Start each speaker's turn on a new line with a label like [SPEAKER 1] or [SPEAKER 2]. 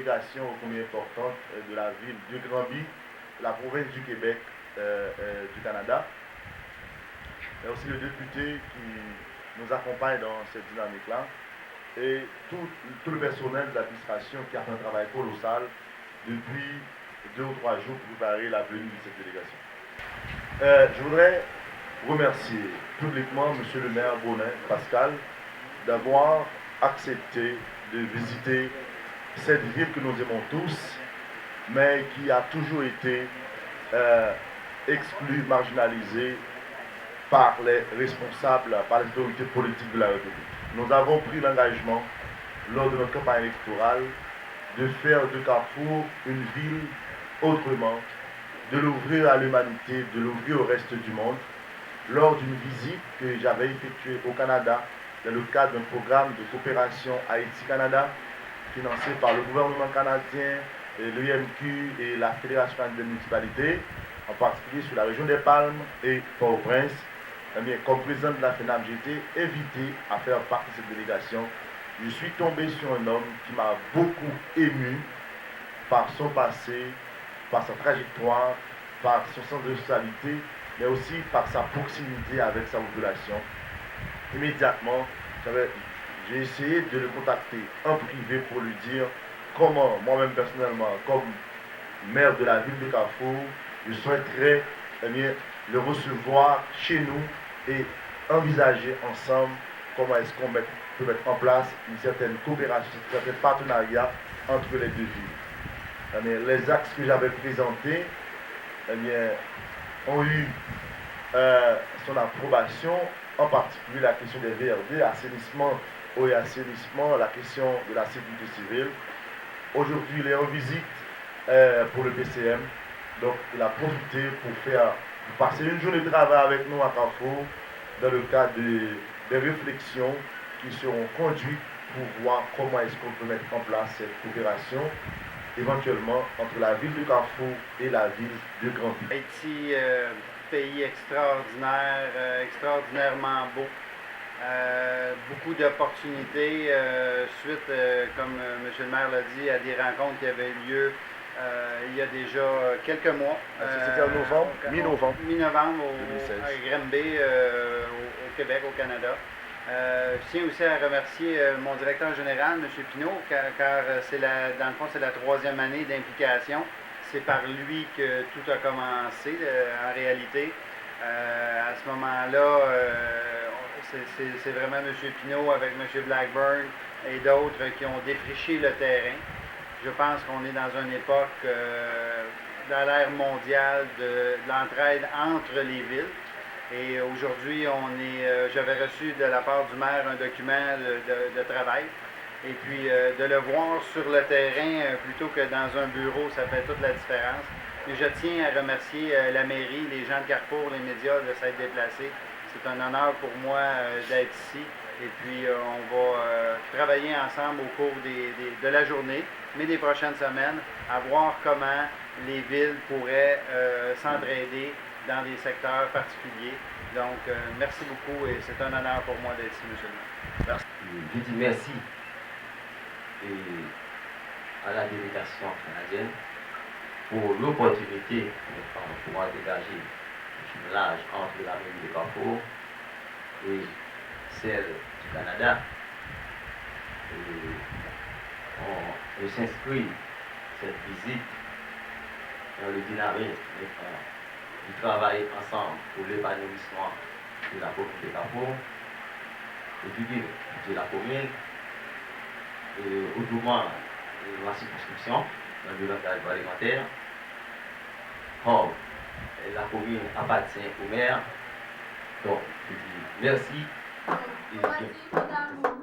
[SPEAKER 1] délégation combien importante de la ville de Granby, la province du Québec, du Canada, mais aussi le député qui nous accompagne dans cette dynamique-là, et tout le personnel de l'administration qui a fait un travail colossal depuis 2 ou 3 jours pour préparer la venue de cette délégation. Je voudrais remercier publiquement M. le maire Bonin Pascal d'avoir accepté de visiter cette ville que nous aimons tous, mais qui a toujours été exclue, marginalisée par les responsables, par les autorités politiques de la République. Nous avons pris l'engagement, lors de notre campagne électorale, de faire de Carrefour une ville autrement, de l'ouvrir à l'humanité, de l'ouvrir au reste du monde. Lors d'une visite que j'avais effectuée au Canada, dans le cadre d'un programme de coopération Haïti-Canada, financé par le gouvernement canadien, l'UMQ et la Fédération des municipalités, en particulier sur la région des Palmes et Port-au-Prince, comme président de la FENAM, j'ai été invité à faire partie de cette délégation. Je suis tombé sur un homme qui m'a beaucoup ému par son passé, par sa trajectoire, par son sens de responsabilité, mais aussi par sa proximité avec sa population. Immédiatement, j'ai essayé de le contacter en privé pour lui dire comment, moi-même personnellement, comme maire de la ville de Carrefour, je souhaiterais le recevoir chez nous et envisager ensemble comment est-ce qu'on peut mettre en place une certaine coopération, un certain partenariat entre les deux villes. Les axes que j'avais présentés ont eu son approbation, en particulier la question des VRD, assainissement, eau et assainissement, la question de la sécurité civile. Aujourd'hui, il est en visite pour le PCM, donc il a profité pour passer une journée de travail avec nous à Carrefour dans le cadre des réflexions qui seront conduites pour voir comment est-ce qu'on peut mettre en place cette coopération éventuellement entre la ville de Carrefour et la ville de Granby.
[SPEAKER 2] Haïti, pays extraordinaire, extraordinairement beau. Beaucoup d'opportunités suite, comme M. le maire l'a dit, à des rencontres qui avaient eu lieu il y a déjà quelques mois.
[SPEAKER 1] C'était en novembre, mi-novembre.
[SPEAKER 2] Mi-novembre à Granby, au Québec, au Canada. Je tiens aussi à remercier mon directeur général, M. Pinault, car dans le fond, c'est la 3e année d'implication. C'est par lui que tout a commencé, en réalité. À ce moment-là, c'est vraiment M. Pinault avec M. Blackburn et d'autres qui ont défriché le terrain. Je pense qu'on est dans une époque, dans l'ère mondiale, de l'entraide entre les villes. Et aujourd'hui, j'avais reçu de la part du maire un document de travail. Et puis, de le voir sur le terrain plutôt que dans un bureau, ça fait toute la différence. Et je tiens à remercier la mairie, les gens de Carrefour, les médias de s'être déplacés. C'est un honneur pour moi d'être ici. Et puis, on va travailler ensemble au cours de la journée, mais des prochaines semaines, à voir comment les villes pourraient s'entraider dans des secteurs particuliers. Donc, merci beaucoup et c'est un honneur pour moi d'être ici, M. le maire.
[SPEAKER 3] Merci. Je dis merci à la délégation canadienne pour l'opportunité de pouvoir dégager un jumelage entre la mairie de Carrefour et celle du Canada. On s'inscrit cette visite dans le dynamisme du travail ensemble pour l'épanouissement de la commune de Carrefour et du bien de la commune, et autrement la circonscription dans le langage parlementaire. Or, la commune appartient au maire. Donc, je dis merci et bien.